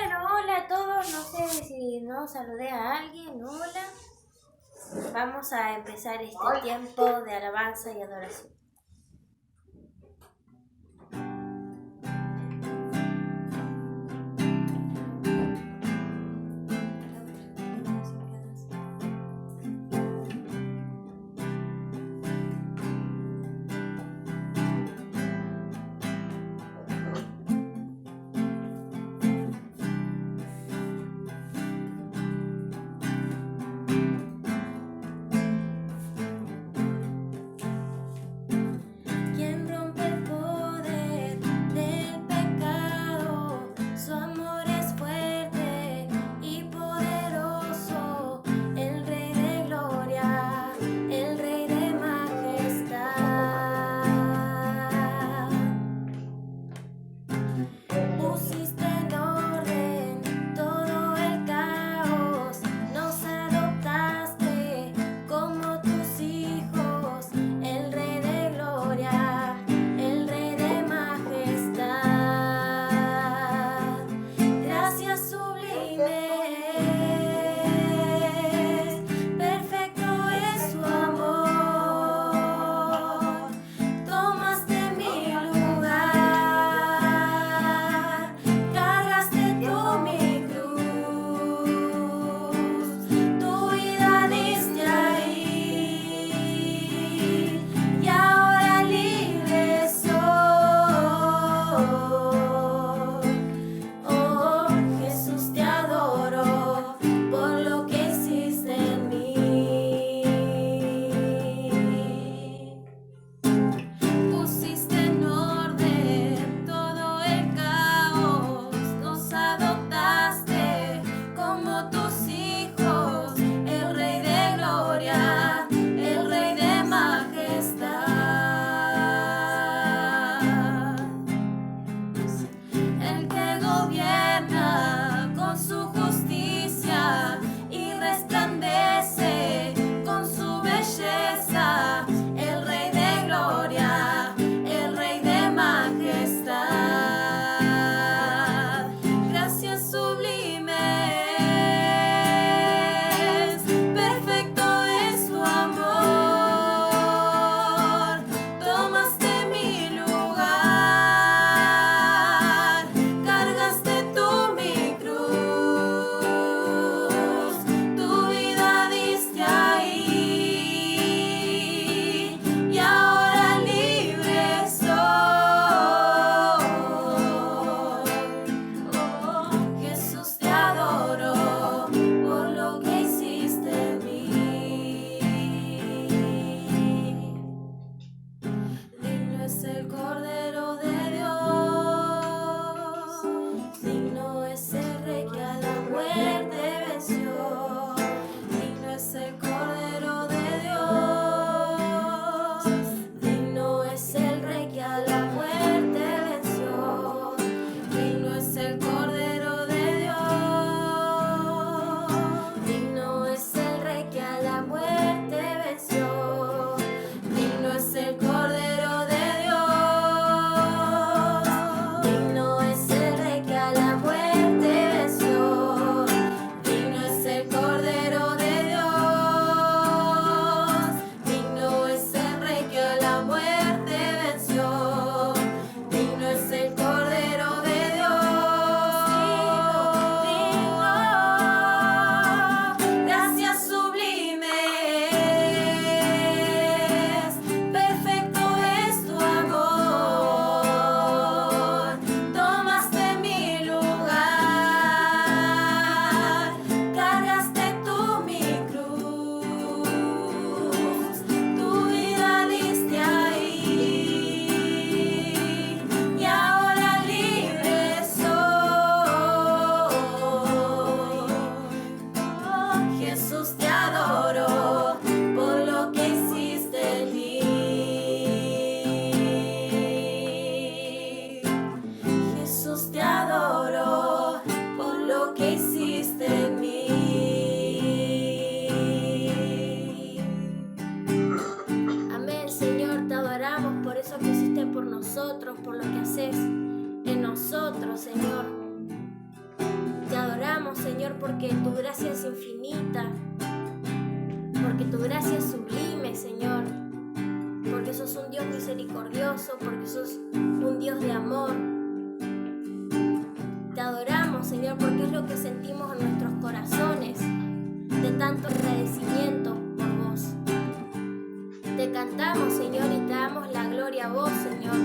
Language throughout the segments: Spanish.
Bueno, hola a todos, no sé si no saludé a alguien, hola. Vamos a empezar este tiempo de alabanza y adoración. Por lo que haces en nosotros, Señor. Señor, porque tu gracia es infinita, porque tu gracia es sublime, Señor, porque sos un Dios misericordioso, porque sos un Dios de amor. Te adoramos, Señor, porque es lo que sentimos en nuestros corazones, de tanto agradecimiento por vos. Te cantamos, Señor, y te damos la gloria a vos, Señor.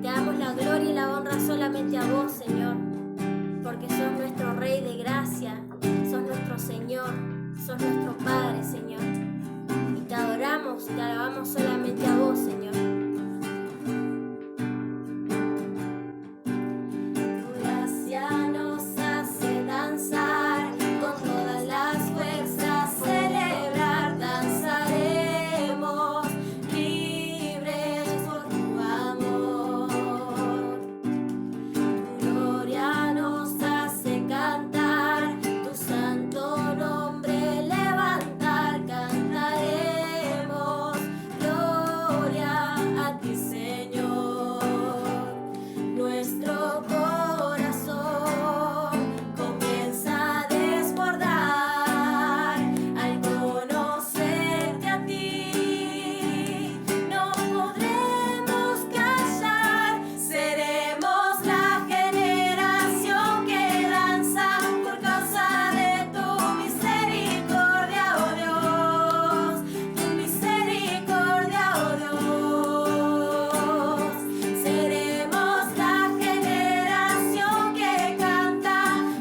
Te damos la gloria y la honra solamente a vos, Señor, porque sos nuestro Rey de gracia, sos nuestro Señor, sos nuestro Padre, Señor. Y te adoramos, te alabamos solamente a vos, Señor. Tu gracia nos hace danzar, con todas las fuerzas celebrar, danzaremos libres por tu amor. Tu gloria nos hace cantar, tu santo nombre levantar, cantaremos gloria a ti, Señor. Nuestro corazón comienza a desbordar al conocerte a ti. No podremos callar, seremos la generación que danza por causa de tu misericordia, oh Dios, tu misericordia, oh Dios. Seremos la generación que canta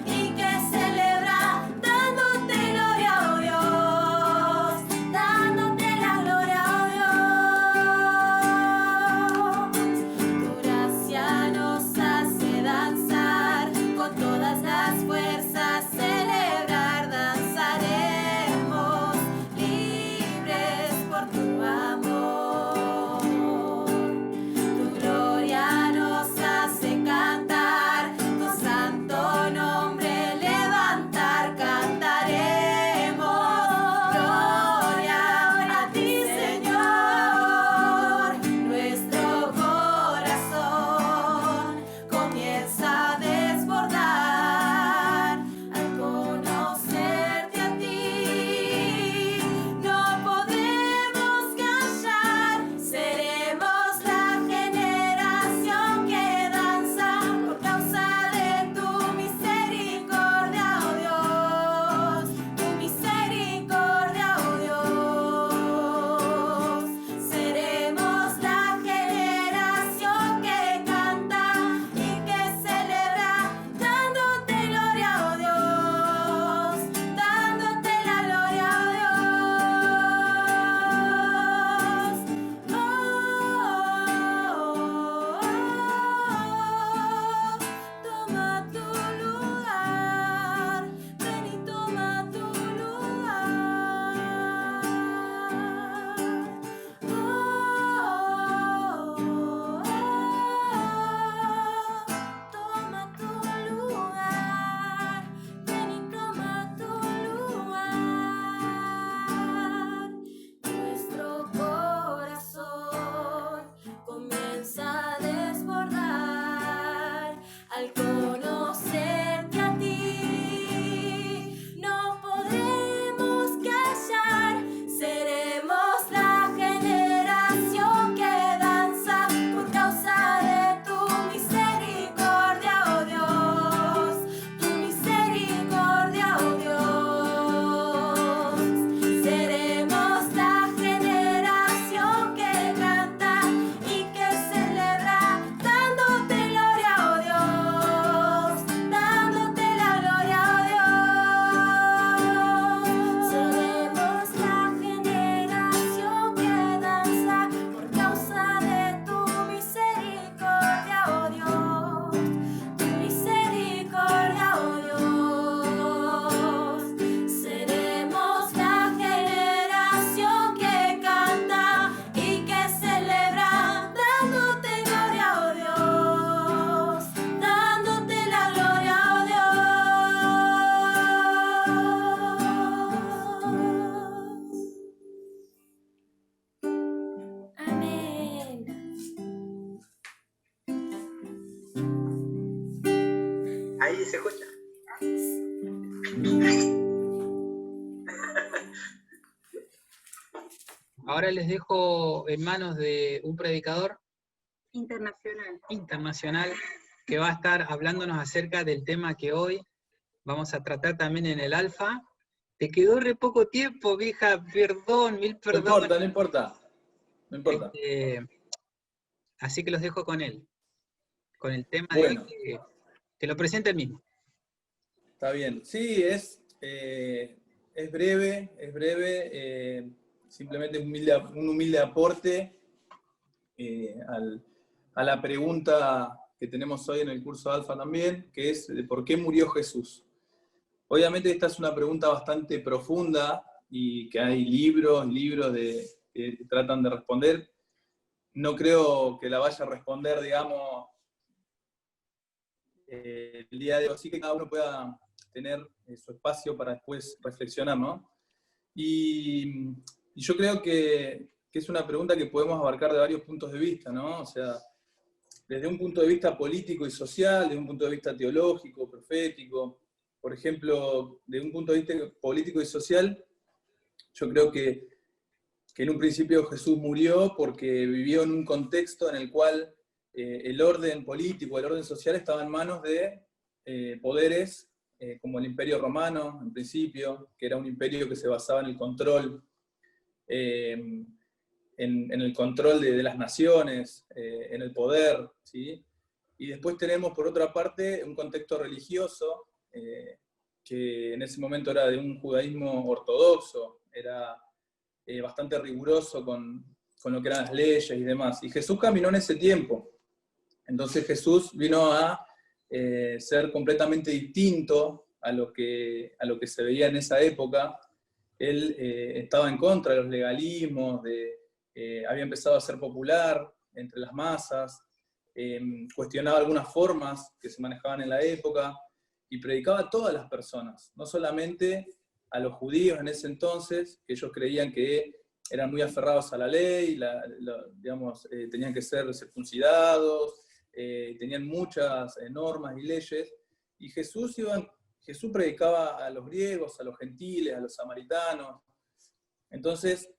y que celebra, dándote gloria, oh Dios, dándote la gloria, oh Dios. Tu gracia nos hace danzar, con todas las fuerzas celebrar, danzaremos libres por tu amor. Tu gloria nos hace cantar, tu santo nombre levantar, cantaremos gloria a ti, Señor. Nuestro corazón comienza a desbordar al conocerte a ti. No podemos callar, seremos la generación que danza por causa de tu misericordia, oh Dios, tu misericordia, oh Dios. Seremos la generación que canta y que celebra, dándote gloria, oh Dios, dándote la gloria, oh Dios. Toma tu lugar, ven y toma tu lugar. Toma tu lugar, ven y toma tu lugar. Nuestro corazón comienza a desbordar al conocerte a ti. No podremos callar, seremos la generación que danza por causa de tu misericordia, oh Dios, tu misericordia, oh Dios. Seremos la generación que canta y que celebra, dándote gloria, oh Dios, dándote la gloria, oh Dios. Seremos la generación que danza por causa de tu misericordia, oh Dios, tu misericordia, oh Dios. Seremos la generación que canta y que celebra, dándote gloria, oh Dios, dándote la gloria, oh Dios. Amén. Ahí se escucha. Ahora les dejo en manos de un predicador internacional que va a estar hablándonos acerca del tema que hoy vamos a tratar también en el Alfa. Te quedó re poco tiempo, vieja, perdón, mil perdón. No importa. Así que los dejo con él, con el tema bueno, de hoy, que lo presente él mismo. Está bien. Sí, es breve, simplemente un humilde aporte a la pregunta que tenemos hoy en el curso Alfa también, que es de por qué murió Jesús. Obviamente esta es una pregunta bastante profunda y que hay libros que tratan de responder. No creo que la vaya a responder, digamos, el día de hoy, así que cada uno pueda tener su espacio para después reflexionar, ¿no? Y yo creo que es una pregunta que podemos abarcar de varios puntos de vista, ¿no? O sea, desde un punto de vista político y social, desde un punto de vista teológico, profético. Por ejemplo, desde un punto de vista político y social, yo creo que en un principio Jesús murió porque vivió en un contexto en el cual el orden político, el orden social estaba en manos de poderes como el Imperio Romano, en principio, que era un imperio que se basaba en el control, en el control de las naciones, en el poder, ¿sí? Y después tenemos, por otra parte, un contexto religioso, que en ese momento era de un judaísmo ortodoxo, era bastante riguroso con lo que eran las leyes y demás. Y Jesús caminó en ese tiempo. Entonces Jesús vino a ser completamente distinto a lo que se veía en esa época. Él estaba en contra de los legalismos, había empezado a ser popular entre las masas, cuestionaba algunas formas que se manejaban en la época y predicaba a todas las personas, no solamente a los judíos en ese entonces, que ellos creían que eran muy aferrados a la ley, digamos, tenían que ser circuncidados, tenían muchas normas y leyes, y Jesús predicaba a los griegos, a los gentiles, a los samaritanos. Entonces,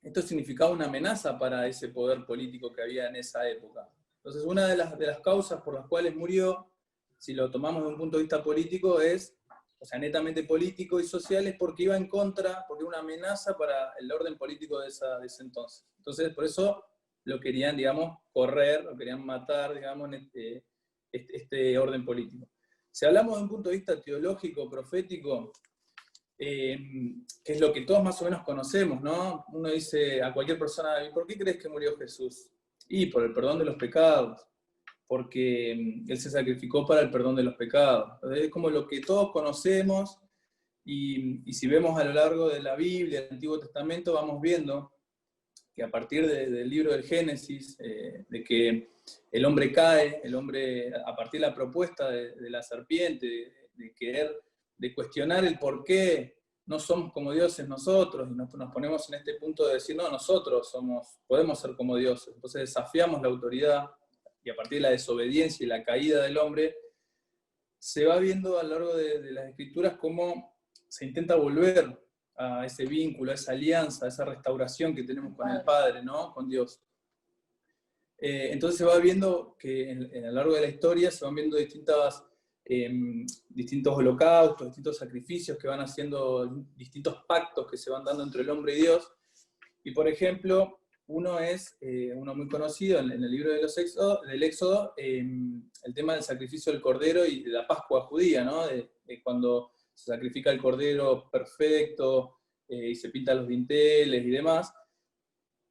esto significaba una amenaza para ese poder político que había en esa época. Entonces, una de las causas por las cuales murió, si lo tomamos de un punto de vista político, o sea, netamente político y social, es porque iba en contra, porque era una amenaza para el orden político de ese entonces. Entonces, por eso lo querían, digamos, correr, lo querían matar, digamos, este orden político. Si hablamos de un punto de vista teológico, profético, que es lo que todos más o menos conocemos, ¿no? Uno dice a cualquier persona, ¿por qué crees que murió Jesús? Y por el perdón de los pecados, porque Él se sacrificó para el perdón de los pecados. Es como lo que todos conocemos, y si vemos a lo largo de la Biblia, del Antiguo Testamento, vamos viendo que a partir del libro del Génesis, de que el hombre cae, a partir de la propuesta de la serpiente, de cuestionar el por qué no somos como dioses nosotros, y nos ponemos en este punto de decir, no, nosotros podemos ser como dioses. Entonces desafiamos la autoridad, y a partir de la desobediencia y la caída del hombre, se va viendo a lo largo de las Escrituras cómo se intenta volver a ese vínculo, a esa alianza, a esa restauración que tenemos con el Padre, ¿no? Con Dios. Entonces se va viendo que a lo largo de la historia se van viendo distintos holocaustos, distintos sacrificios que van haciendo, distintos pactos que se van dando entre el hombre y Dios. Y por ejemplo, uno muy conocido en el libro del Éxodo, el tema del sacrificio del cordero y de la Pascua judía, ¿no? De cuando se sacrifica el cordero perfecto y se pintan los dinteles y demás.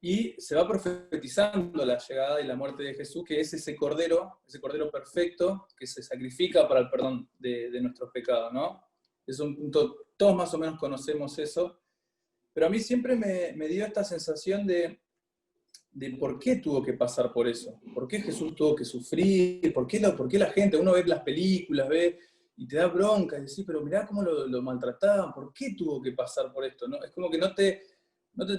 Y se va profetizando la llegada y la muerte de Jesús, que es ese cordero perfecto que se sacrifica para el perdón de nuestros pecados, ¿no? Es un punto, todos más o menos conocemos eso, pero a mí siempre me dio esta sensación de por qué tuvo que pasar por eso, por qué Jesús tuvo que sufrir, por qué la gente, uno ve las películas, ve y te da bronca, y decís, pero mirá cómo lo maltrataban, ¿por qué tuvo que pasar por esto? ¿No? Es como que no te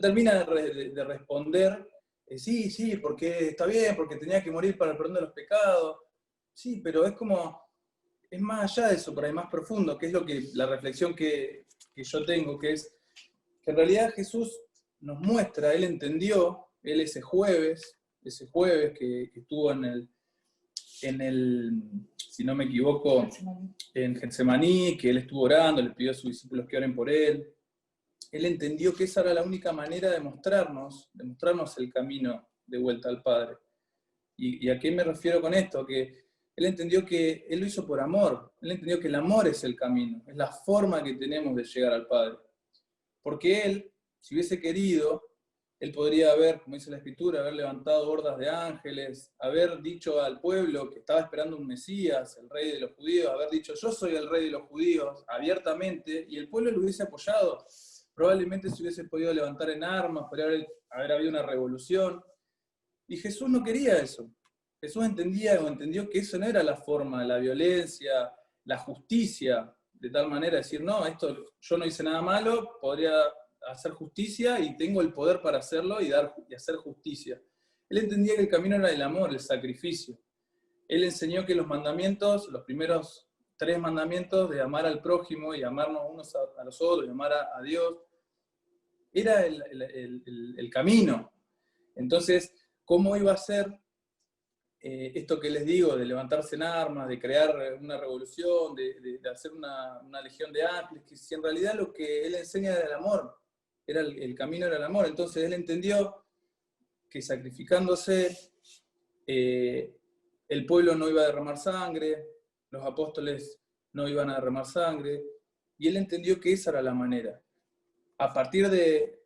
termina de responder, sí, porque está bien, porque tenía que morir para el perdón de los pecados, sí, pero es como, es más allá de eso, por ahí más profundo, que es la reflexión que yo tengo, que es que en realidad Jesús nos muestra, Él entendió, Él ese jueves que estuvo en el, si no me equivoco, en Getsemaní, que Él estuvo orando, le pidió a sus discípulos que oren por Él. Él entendió que esa era la única manera de mostrarnos el camino de vuelta al Padre. ¿Y a qué me refiero con esto? Que Él entendió que Él lo hizo por amor. Él entendió que el amor es el camino, es la forma que tenemos de llegar al Padre. Porque Él, si hubiese querido, Él podría haber, como dice la Escritura, haber levantado hordas de ángeles, haber dicho al pueblo que estaba esperando un Mesías, el rey de los judíos, haber dicho, yo soy el rey de los judíos, abiertamente, y el pueblo lo hubiese apoyado. Probablemente se hubiese podido levantar en armas, podría haber habido una revolución. Y Jesús no quería eso. Jesús entendió que eso no era la forma, la violencia, la justicia, de tal manera decir, no, esto yo no hice nada malo, podría hacer justicia y tengo el poder para hacerlo y hacer justicia. Él entendía que el camino era el amor, el sacrificio. Él enseñó que los mandamientos, los primeros 3 mandamientos de amar al prójimo y amarnos unos a los otros y amar a Dios, era el camino. Entonces, ¿cómo iba a ser esto que les digo, de levantarse en armas, de crear una revolución, de hacer una legión de ángeles, que si en realidad lo que él enseña era el amor, el camino era el amor? Entonces él entendió que sacrificándose el pueblo no iba a derramar sangre, los apóstoles no iban a derramar sangre, y él entendió que esa era la manera. A partir de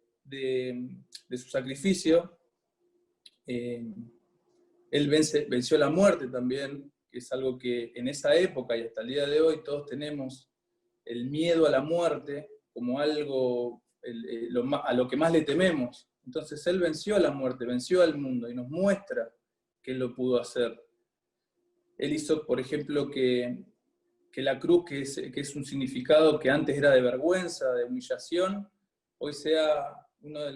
su sacrificio, él venció la muerte también, que es algo que en esa época y hasta el día de hoy todos tenemos el miedo a la muerte como algo a lo que más le tememos. Entonces él venció a la muerte, venció al mundo y nos muestra que él lo pudo hacer. Él hizo, por ejemplo, que la cruz, que es un significado que antes era de vergüenza, de humillación, hoy sea uno de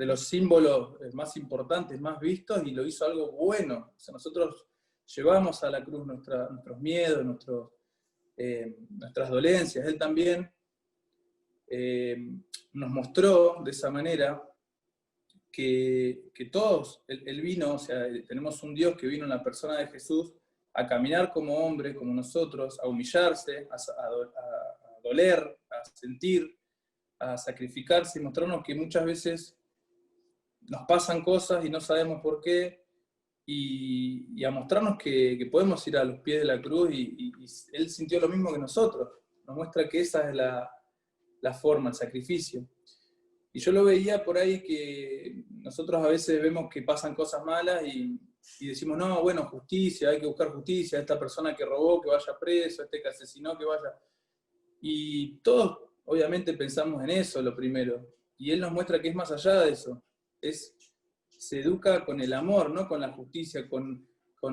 los símbolos más importantes, más vistos, y lo hizo algo bueno. O sea, nosotros llevamos a la cruz nuestros miedos, nuestras dolencias. Él también nos mostró de esa manera que todos, él vino, o sea, tenemos un Dios que vino en la persona de Jesús a caminar como hombre, como nosotros, a humillarse, a doler, a sentir, a sacrificarse y mostrarnos que muchas veces nos pasan cosas y no sabemos por qué, y a mostrarnos que podemos ir a los pies de la cruz, y él sintió lo mismo que nosotros. Nos muestra que esa es la forma, el sacrificio. Y yo lo veía por ahí que nosotros a veces vemos que pasan cosas malas y decimos, no, bueno, justicia, hay que buscar justicia, esta persona que robó, que vaya preso, este que asesinó, que vaya... Y todos, obviamente, pensamos en eso, lo primero. Y él nos muestra que es más allá de eso. Se educa con el amor, no con la justicia, con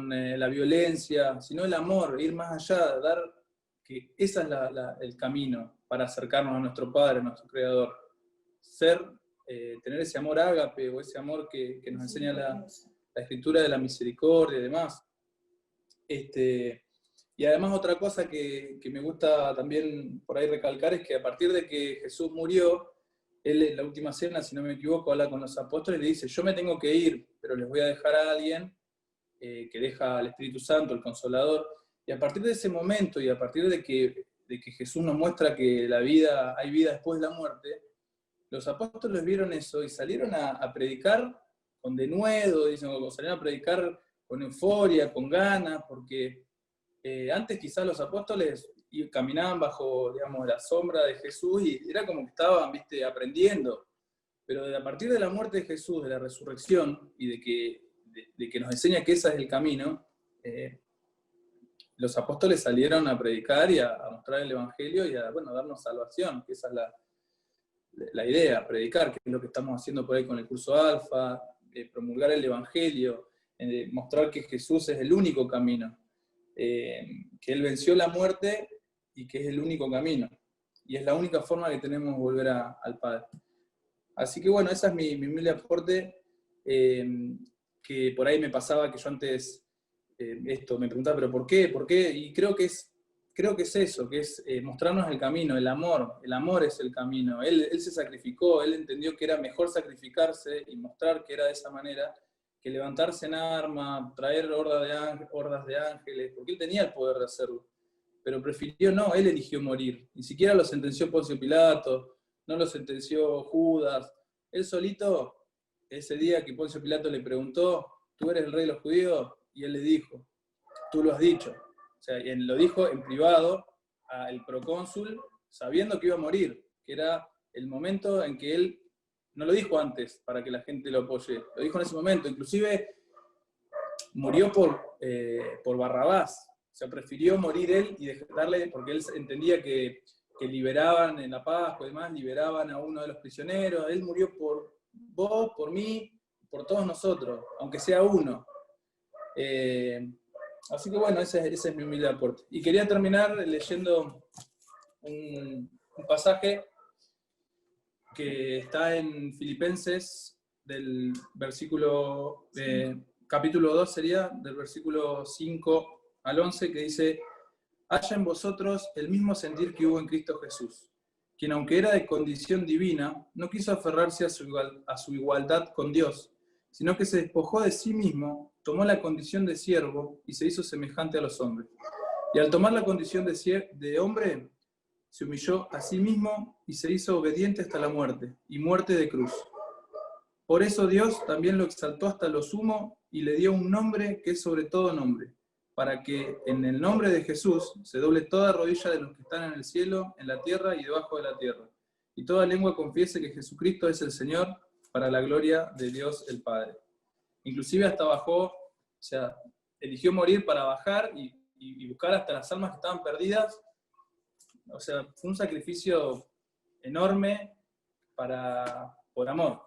la violencia, sino el amor, ir más allá, que ese es el camino para acercarnos a nuestro Padre, a nuestro Creador. Tener ese amor ágape, o ese amor que nos enseña la Escritura de la misericordia y demás. Y además otra cosa que me gusta también por ahí recalcar es que a partir de que Jesús murió, él en la última cena, si no me equivoco, habla con los apóstoles y le dice, yo me tengo que ir, pero les voy a dejar a alguien que deja al Espíritu Santo, el Consolador. Y a partir de ese momento, y a partir de que Jesús nos muestra que hay vida después de la muerte, los apóstoles vieron eso y salieron a predicar con denuedo, salieron a predicar con euforia, con ganas, porque antes quizás los apóstoles caminaban bajo, digamos, la sombra de Jesús y era como que estaban, aprendiendo. Pero a partir de la muerte de Jesús, de la resurrección, y de que nos enseña que ese es el camino, los apóstoles salieron a predicar y a mostrar el Evangelio y a darnos salvación, que esa es la idea, predicar, que es lo que estamos haciendo por ahí con el curso Alfa, promulgar el Evangelio, mostrar que Jesús es el único camino, que Él venció la muerte y que es el único camino. Y es la única forma que tenemos de volver al Padre. Así que bueno, esa es mi humilde aporte, que por ahí me pasaba que yo antes esto, me preguntaba, ¿pero por qué? ¿Por qué? Y creo que es eso, que es mostrarnos el camino, el amor es el camino. Él se sacrificó, él entendió que era mejor sacrificarse y mostrar que era de esa manera, que levantarse en arma, traer hordas de ángeles, porque él tenía el poder de hacerlo. Pero prefirió no, él eligió morir. Ni siquiera lo sentenció Poncio Pilato, no lo sentenció Judas. Él solito, ese día que Poncio Pilato le preguntó, ¿tú eres el rey de los judíos? Y él le dijo, tú lo has dicho. O sea, él lo dijo en privado al procónsul, sabiendo que iba a morir, que era el momento en que él, no lo dijo antes para que la gente lo apoye, lo dijo en ese momento. Inclusive murió por Barrabás. O sea, prefirió morir él y darle, porque él entendía que liberaban en la Pascua y demás, liberaban a uno de los prisioneros. Él murió por vos, por mí, por todos nosotros, aunque sea uno. Así que bueno, ese es mi humilde aporte. Y quería terminar leyendo un pasaje que está en Filipenses, del versículo, capítulo 2 sería, del versículo 5 al 11, que dice: haya en vosotros el mismo sentir que hubo en Cristo Jesús, quien aunque era de condición divina, no quiso aferrarse a su igualdad con Dios, sino que se despojó de sí mismo, tomó la condición de siervo y se hizo semejante a los hombres. Y al tomar la condición de hombre, se humilló a sí mismo y se hizo obediente hasta la muerte, y muerte de cruz. Por eso Dios también lo exaltó hasta lo sumo y le dio un nombre que es sobre todo nombre, para que en el nombre de Jesús se doble toda rodilla de los que están en el cielo, en la tierra y debajo de la tierra, y toda lengua confiese que Jesucristo es el Señor, para la gloria de Dios el Padre. Inclusive hasta bajó, o sea, eligió morir para bajar y buscar hasta las almas que estaban perdidas. O sea, fue un sacrificio enorme por amor.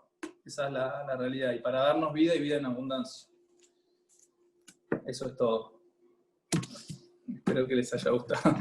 Esa es la realidad, y para darnos vida y vida en abundancia. Eso es todo. Espero que les haya gustado.